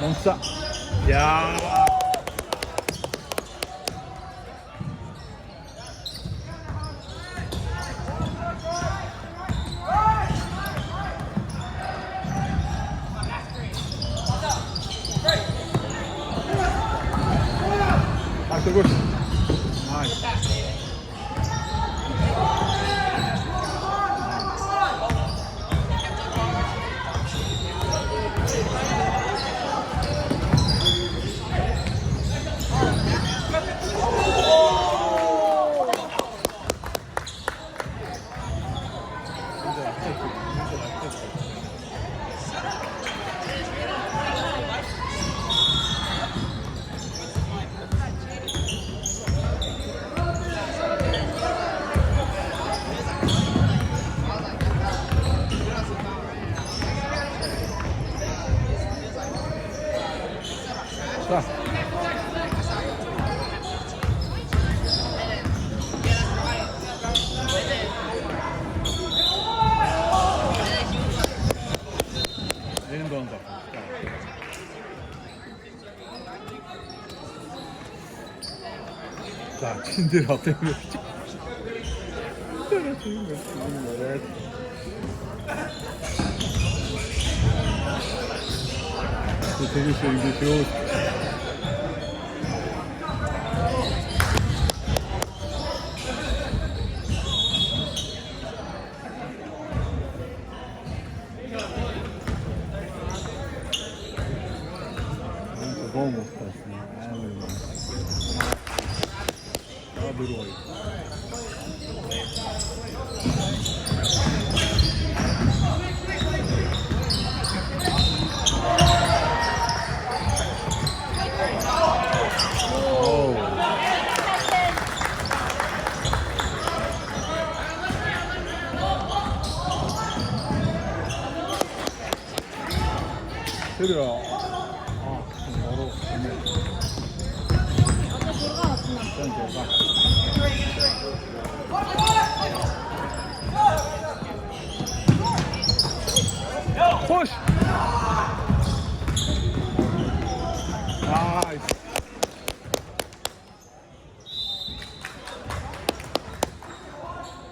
멈싸. 야. 아, 그거. 자. 내린도 한다. 자, 침대를 어떻게 되게 쉬워. 너무 멋있다. 아, 들어와. 때려. 아, 좀 멀어. 푸시! 나이스.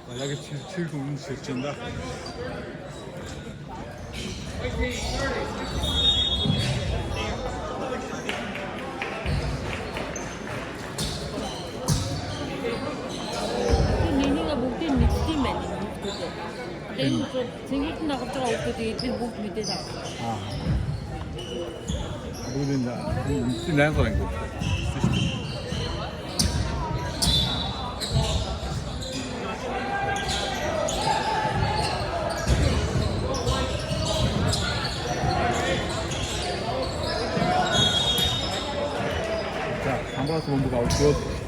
만약에 즐거운 실전다. 생일 나갔다가 없거든. 목 밑에다. 아. 누구든지 내는 거는 거. 자, 강바스 본부가 올게요.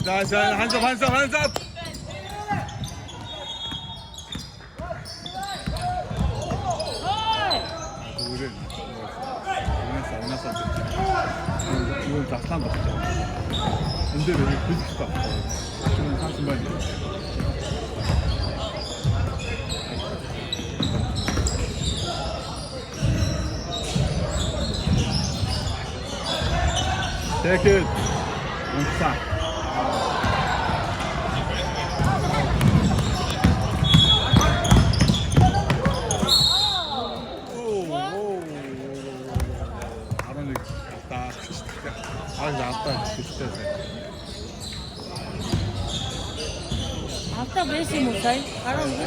나이스, 한 점. 이건 다 산다. 근데 왜 그렇게 쉽다? 지금 30만이. Take it. Hasta beş yumurtayı aramızda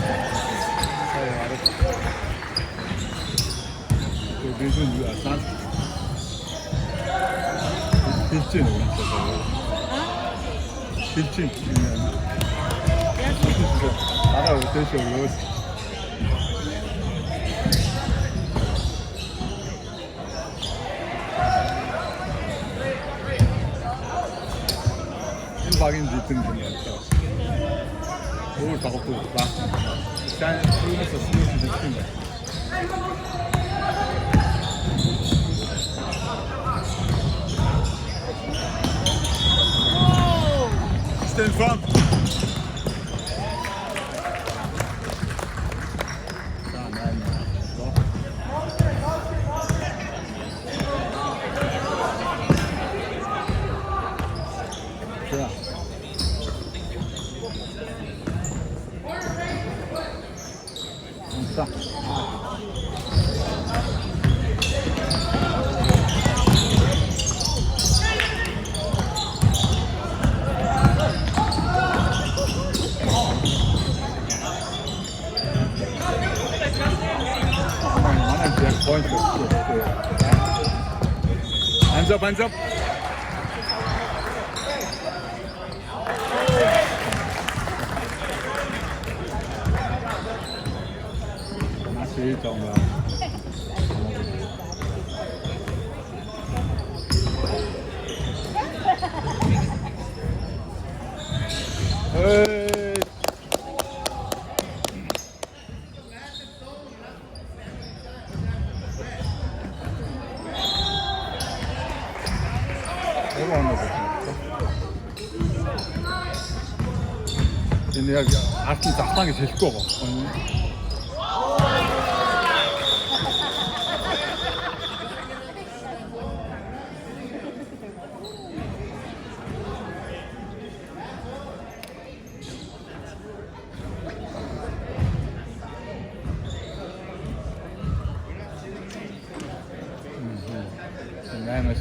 bakayım cidden ya. Olur takıp dur. Bak. Sen suyunsa suyunsa cidden ya. Stay in front. Tamam ben de. 자. 자. Hands up, hands up. 제일 정말. 에이. 내가 오늘 내가 아침 닭탕이 제일 거고. NYS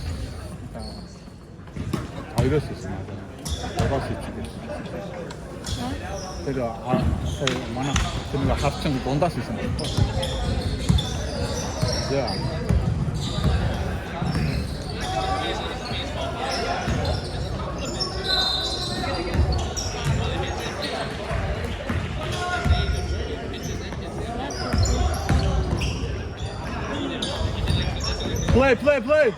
다 이럴 수 있습니다. 나갈 수 있지. 그래서 만약 그러니까 합천 돈다 수 있습니다. 자. Play, play, play.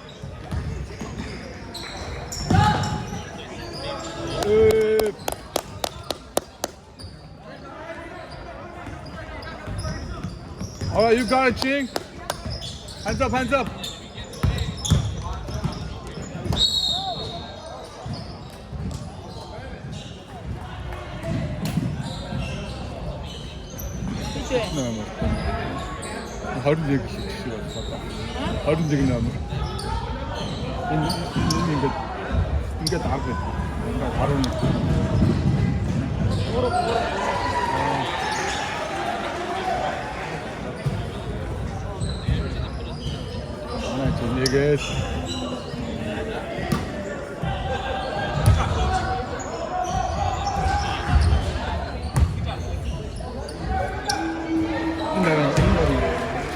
All right, you got it, Ching. Hands up, hands up. 네, 하루 얘기 싫어. 하루 얘기 나무. 이게 다 그래. 뭔가 다른. 하나 좀 얘기했어.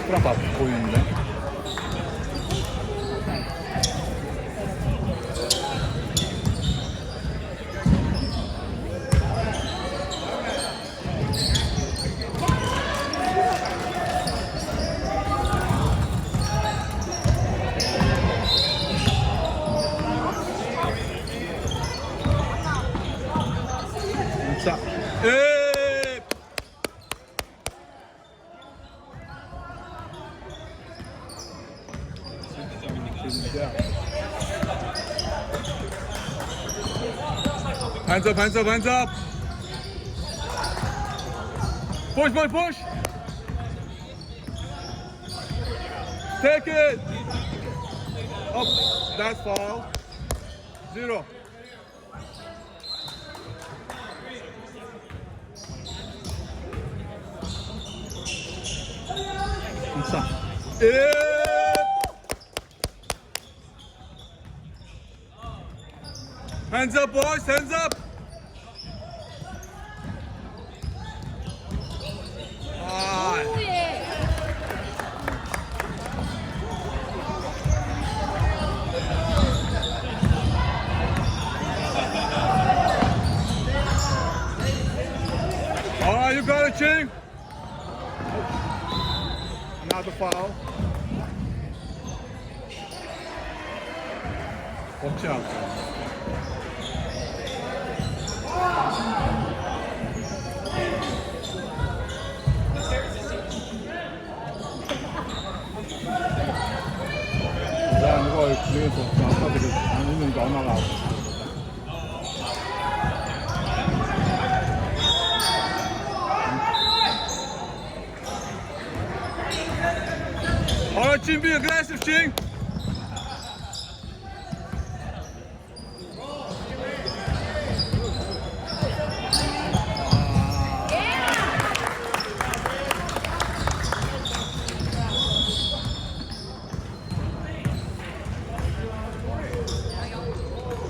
프라밥 보이는데? 자, Hands up, hands up, hands up. Push, push, push. Take it. Up. That's foul. 0. Hands up, boys, hands up. You got it, Ching. Another foul. Watch out. 야, 이거 그래서 아빠들이 안 오니까 엄마가 Alright, team, be aggressive, Ching.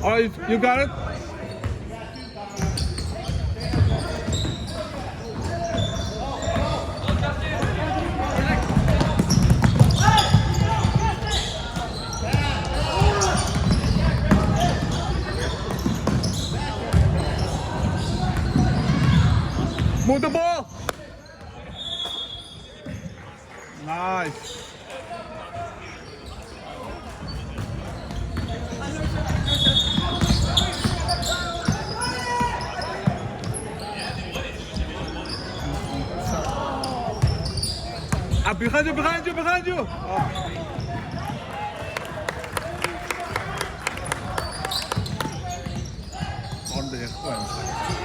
Alright, you got it? Move the ball! Nice. Ah, behind you, behind you, behind you! Oh. On the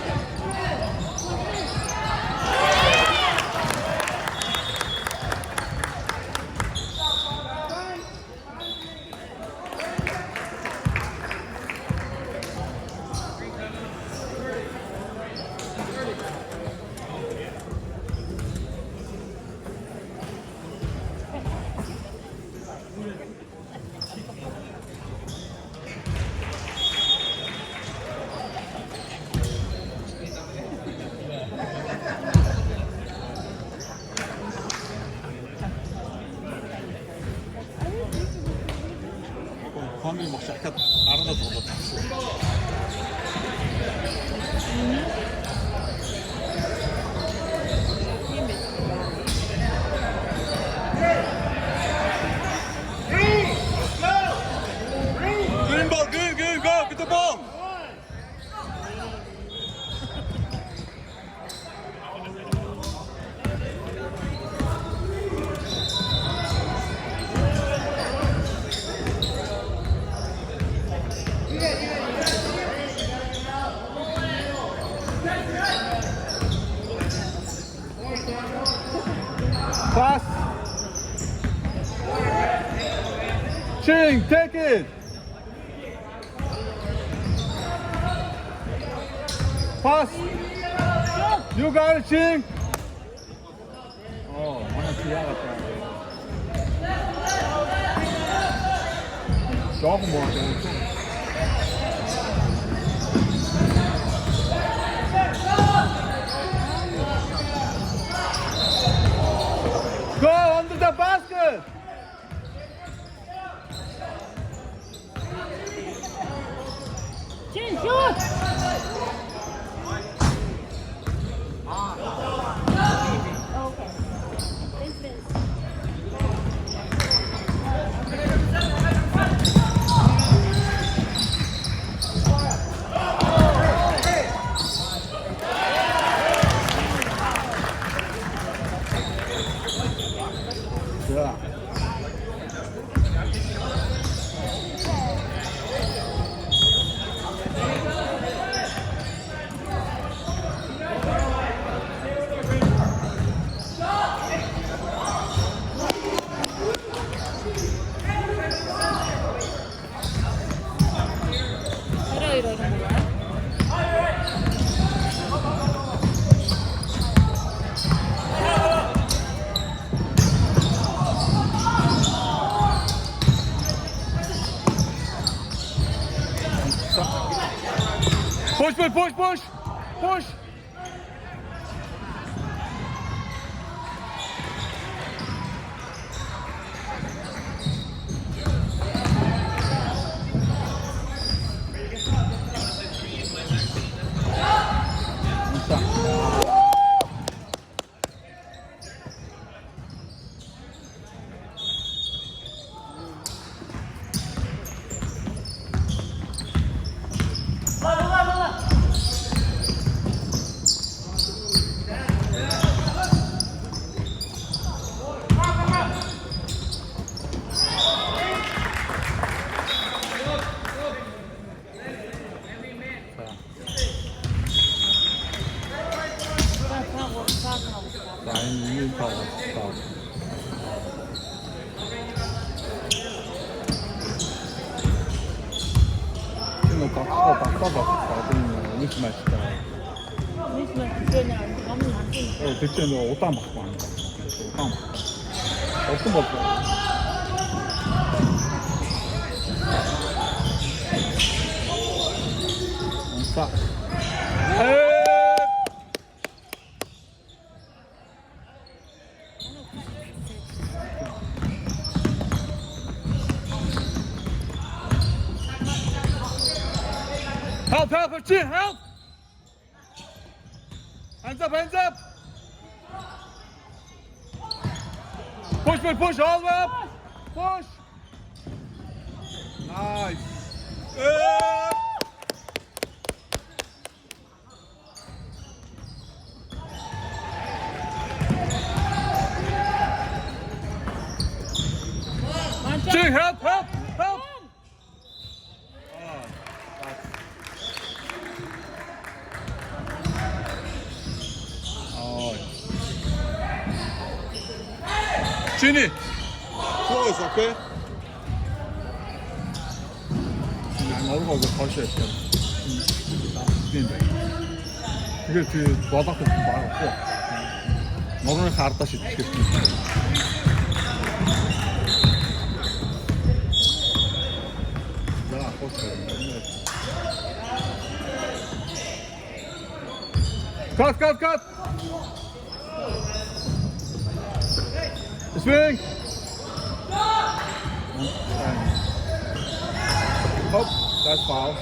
관이 막 약간 알아서 들어갔다. Green ball, good, good, go, get the ball. Pass. Ching, take it. Pass. You got it, Ching. Oh, 하나 지나갔다. 조금 뭐 좀. Go under the basket. Chin, shoot! Yeah. 이런 거야? Push, push, push, push, push. Sağ ol. Sağ ol. 너 왜 이렇게 맛있다. 잠시만 그거냐 너무 안 뜨네. 대체 너 어디다 먹고 안 가? 어디다 먹고? 어떤 거 먹고? 자. Help, Chin, help! Hands up! Push, all the way up! Push! Nice! Chin, help! Chinny! Close, okay? Yani orada karşı yapıyor. Değil mi? 이게 와닿고 말았고 너를 갈다시 내가 cut! Swing! Hop, that's foul.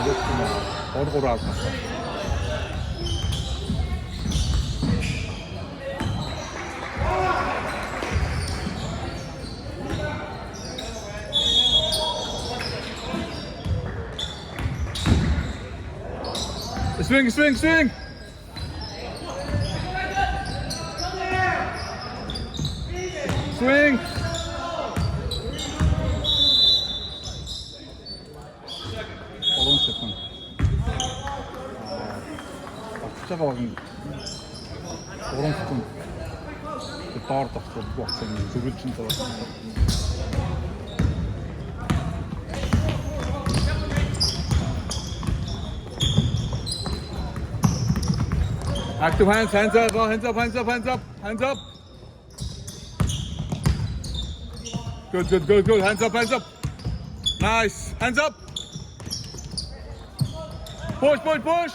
이렇구나. 어디로 할까? Swing! Swing! 어려운 세컨. 숫자가 확인. 어려운 세컨. 따로 딱 뭐 학생이 그걸 진짜. Active hands up. Good. Hands up. Nice. Hands up. Push.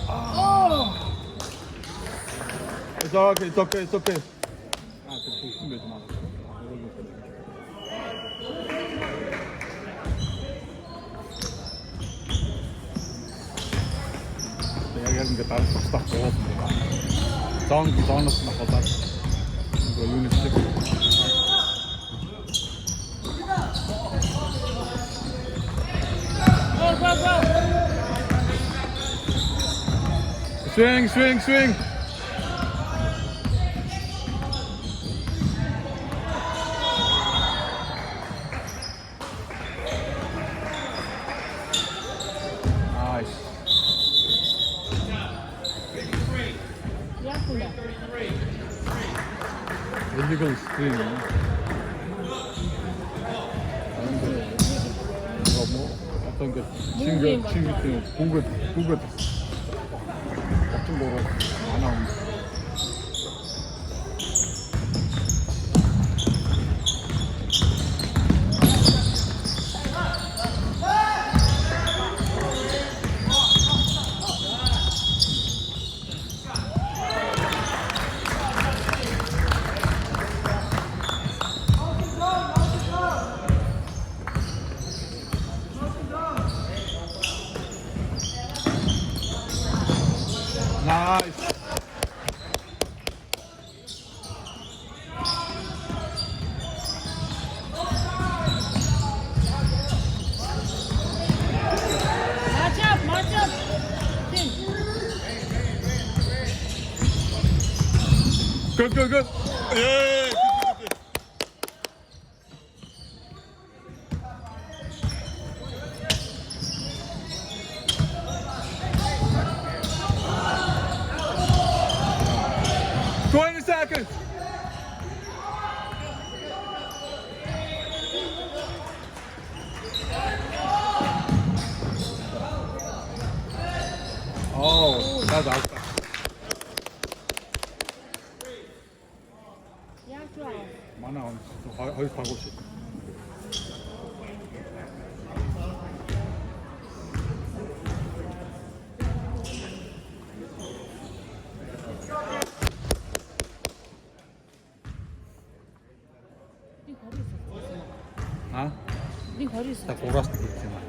Oh. It's okay. 내가 얘기하는 다른 스타 먹었습니다. 다운 넣었으면 나가다. 이거 유닛 찍고. Swing. Nice. Illegal screen. 이거 뭐 어떤 게 친구 때문에 보고 같은 거로 안 나온다. Nice. March up. Good. Hey! 20 seconds. Oh, that's out. Yeah, draw. 많아. 어디 가고 싶어. 네 거리 있었어. 아? 네 거리 있었어. 다 돌았을 때 있지만.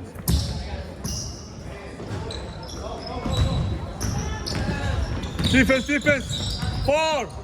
Defense. 4.